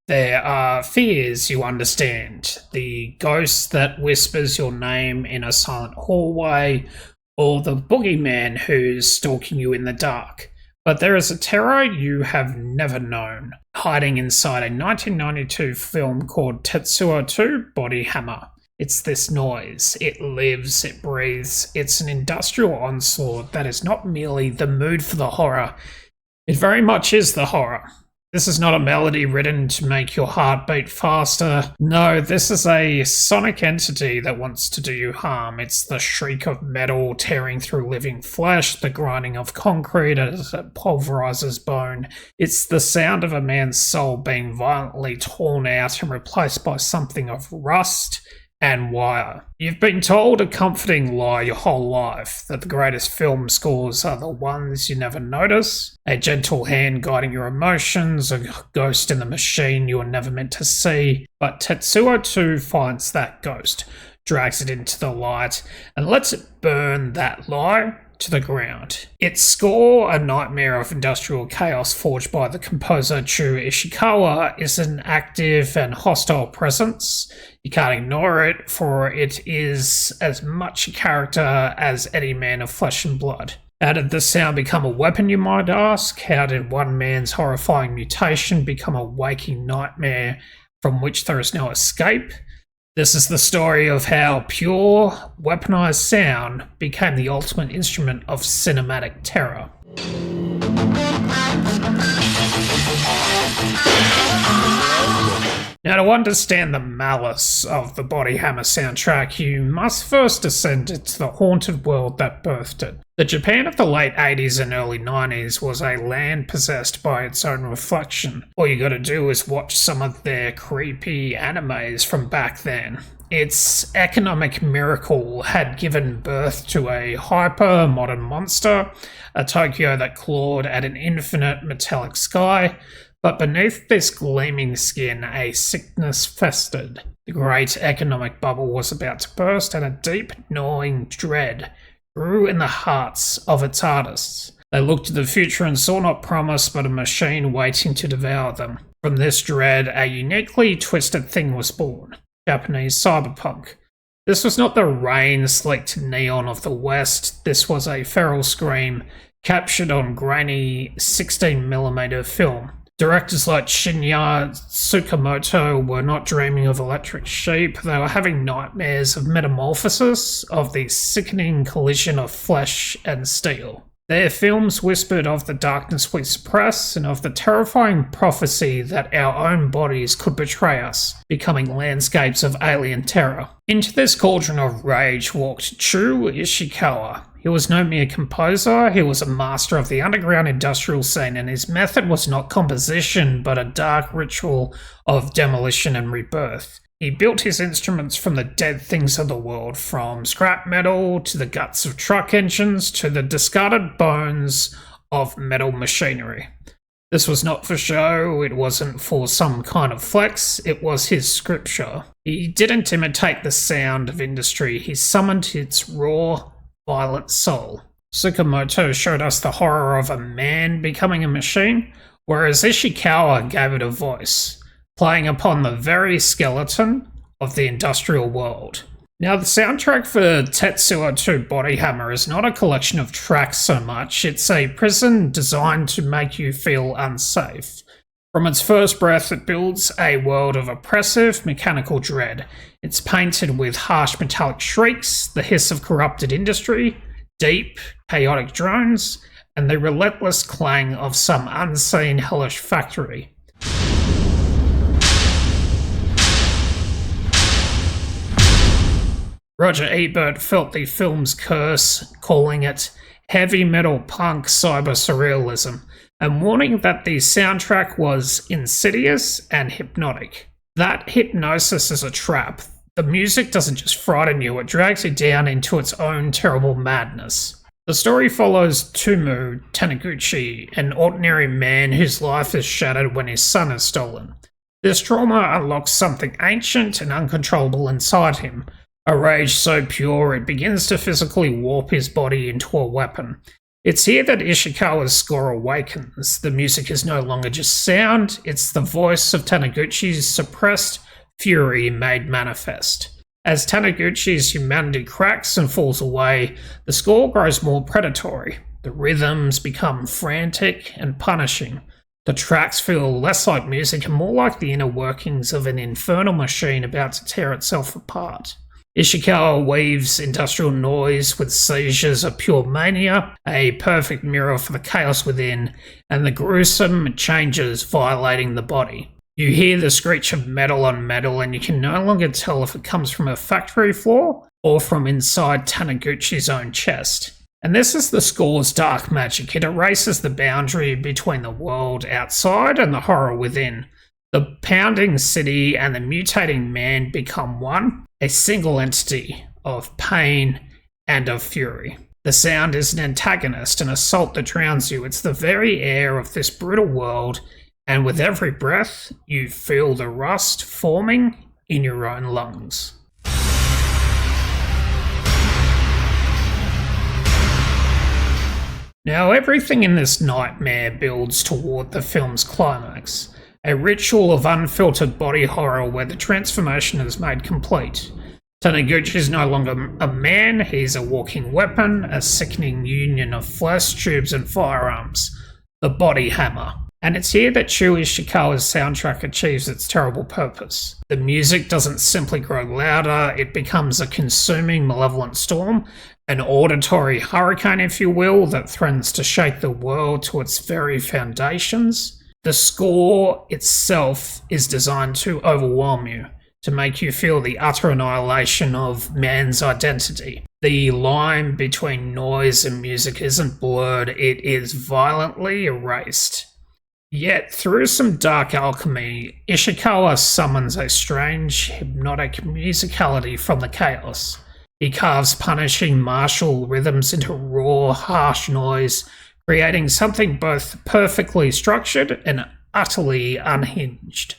There are fears you understand, the ghost that whispers your name in a silent hallway, or the boogeyman who's stalking you in the dark. But there is a terror you have never known, hiding inside a 1992 film called Tetsuo II Body Hammer. It's this noise. It lives, it breathes. It's an industrial onslaught that is not merely the mood for the horror, it very much is the horror. This is not a melody written to make your heart beat faster. No, this is a sonic entity that wants to do you harm. It's the shriek of metal tearing through living flesh, the grinding of concrete as it pulverizes bone. It's the sound of a man's soul being violently torn out and replaced by something of rust and wire. You've been told a comforting lie your whole life, that the greatest film scores are the ones you never notice, a gentle hand guiding your emotions, a ghost in the machine you were never meant to see. But Tetsuo II finds that ghost, drags it into the light, and lets it burn that lie to the ground. Its score, a nightmare of industrial chaos forged by the composer Chu Ishikawa, is an active and hostile presence. You can't ignore it, for it is as much a character as any man of flesh and blood. How did the sound become a weapon, you might ask? How did one man's horrifying mutation become a waking nightmare from which there is no escape? This is the story of how pure, weaponized sound became the ultimate instrument of cinematic terror. Now, to understand the malice of the Body Hammer soundtrack, you must first descend into the haunted world that birthed it. The Japan of the late 80s and early 90s was a land possessed by its own reflection. All you gotta do is watch some of their creepy animes from back then. Its economic miracle had given birth to a hyper-modern monster, a Tokyo that clawed at an infinite metallic sky. But beneath this gleaming skin, a sickness festered. The great economic bubble was about to burst, and a deep, gnawing dread grew in the hearts of its artists. They looked to the future and saw not promise, but a machine waiting to devour them. From this dread, a uniquely twisted thing was born: Japanese cyberpunk. This was not the rain-slicked neon of the West. This was a feral scream captured on grainy 16mm film. Directors like Shinya Tsukamoto were not dreaming of electric sheep, they were having nightmares of metamorphosis, of the sickening collision of flesh and steel. Their films whispered of the darkness we suppress and of the terrifying prophecy that our own bodies could betray us, becoming landscapes of alien terror. Into this cauldron of rage walked Chu Ishikawa. He was no mere composer, he was a master of the underground industrial scene, and his method was not composition, but a dark ritual of demolition and rebirth. He built his instruments from the dead things of the world, from scrap metal to the guts of truck engines to the discarded bones of metal machinery. This was not for show, it wasn't for some kind of flex, it was his scripture. He didn't imitate the sound of industry, he summoned its raw, violent soul. Tsukamoto showed us the horror of a man becoming a machine, whereas Ishikawa gave it a voice, playing upon the very skeleton of the industrial world. Now, the soundtrack for Tetsuo II Body Hammer is not a collection of tracks so much, it's a prison designed to make you feel unsafe. From its first breath, it builds a world of oppressive, mechanical dread. It's painted with harsh metallic shrieks, the hiss of corrupted industry, deep, chaotic drones, and the relentless clang of some unseen hellish factory. Roger Ebert felt the film's curse, calling it heavy metal punk cyber surrealism, and warning that the soundtrack was insidious and hypnotic. That hypnosis is a trap. The music doesn't just frighten you, it drags you down into its own terrible madness. The story follows Tsumu Taniguchi, an ordinary man whose life is shattered when his son is stolen. This trauma unlocks something ancient and uncontrollable inside him, a rage so pure it begins to physically warp his body into a weapon. It's here that Ishikawa's score awakens. The music is no longer just sound, it's the voice of Taniguchi's suppressed fury made manifest. As Taniguchi's humanity cracks and falls away, the score grows more predatory. The rhythms become frantic and punishing. The tracks feel less like music and more like the inner workings of an infernal machine about to tear itself apart. Ishikawa weaves industrial noise with seizures of pure mania, a perfect mirror for the chaos within, and the gruesome changes violating the body. You hear the screech of metal on metal, and you can no longer tell if it comes from a factory floor or from inside Taniguchi's own chest. And this is the score's dark magic. It erases the boundary between the world outside and the horror within. The pounding city and the mutating man become one, a single entity of pain and of fury. The sound is an antagonist, an assault that drowns you. It's the very air of this brutal world, and with every breath, you feel the rust forming in your own lungs. Now, everything in this nightmare builds toward the film's climax. A ritual of unfiltered body horror where the transformation is made complete. Taniguchi is no longer a man, he's a walking weapon, a sickening union of flesh, tubes and firearms. The body hammer. And it's here that Chu Ishikawa's soundtrack achieves its terrible purpose. The music doesn't simply grow louder, it becomes a consuming malevolent storm, an auditory hurricane, if you will, that threatens to shake the world to its very foundations. The score itself is designed to overwhelm you, to make you feel the utter annihilation of man's identity. The line between noise and music isn't blurred, it is violently erased. Yet, through some dark alchemy, Ishikawa summons a strange, hypnotic musicality from the chaos. He carves punishing martial rhythms into raw, harsh noise, creating something both perfectly structured and utterly unhinged.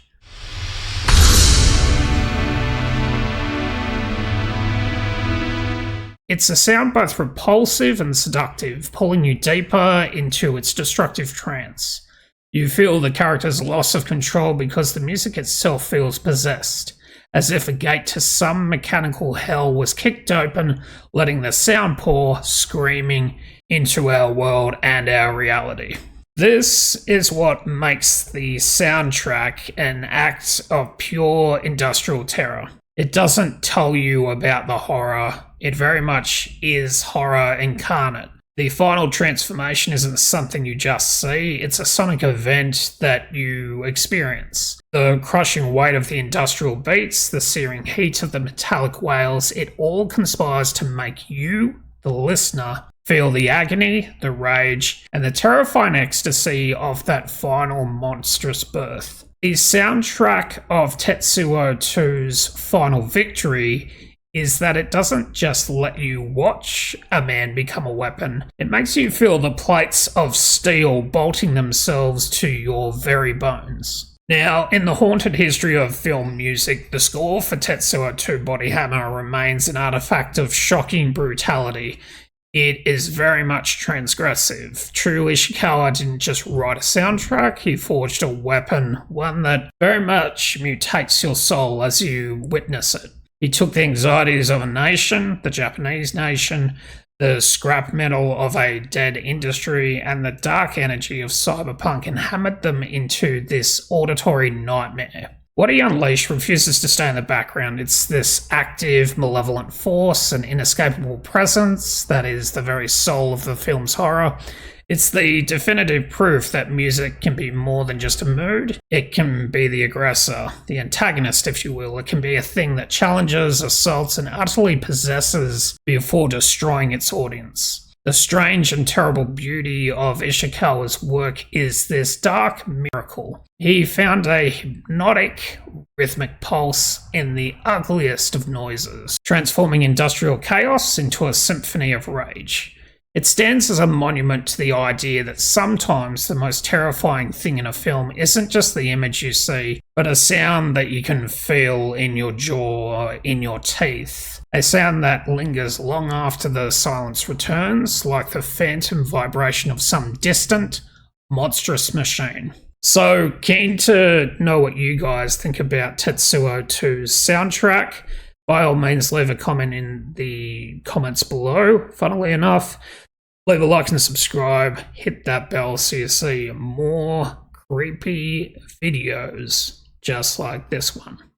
It's a sound both repulsive and seductive, pulling you deeper into its destructive trance. You feel the character's loss of control because the music itself feels possessed, as if a gate to some mechanical hell was kicked open, letting the sound pour, screaming, into our world and our reality. This is what makes the soundtrack an act of pure industrial terror. It doesn't tell you about the horror, it very much is horror incarnate. The final transformation isn't something you just see, it's a sonic event that you experience. The crushing weight of the industrial beats, the searing heat of the metallic wails, it all conspires to make you, the listener, feel the agony, the rage, and the terrifying ecstasy of that final monstrous birth. The soundtrack of Tetsuo II's Final Victory is that it doesn't just let you watch a man become a weapon, it makes you feel the plates of steel bolting themselves to your very bones. Now, in the haunted history of film music, the score for Tetsuo II Body Hammer remains an artifact of shocking brutality. It is very much transgressive. Chu Ishikawa didn't just write a soundtrack, he forged a weapon, one that very much mutates your soul as you witness it. He took the anxieties of a nation, the Japanese nation, the scrap metal of a dead industry, and the dark energy of cyberpunk and hammered them into this auditory nightmare. What he unleashed refuses to stay in the background. It's this active, malevolent force, an inescapable presence that is the very soul of the film's horror. It's the definitive proof that music can be more than just a mood. It can be the aggressor, the antagonist, if you will. It can be a thing that challenges, assaults, and utterly possesses before destroying its audience. The strange and terrible beauty of Ishikawa's work is this dark miracle. He found a hypnotic, rhythmic pulse in the ugliest of noises, transforming industrial chaos into a symphony of rage. It stands as a monument to the idea that sometimes the most terrifying thing in a film isn't just the image you see, but a sound that you can feel in your jaw, in your teeth. A sound that lingers long after the silence returns, like the phantom vibration of some distant, monstrous machine. So, keen to know what you guys think about Tetsuo II's soundtrack. By all means, leave a comment in the comments below. Funnily enough, leave a like and subscribe. Hit that bell so you see more creepy videos just like this one.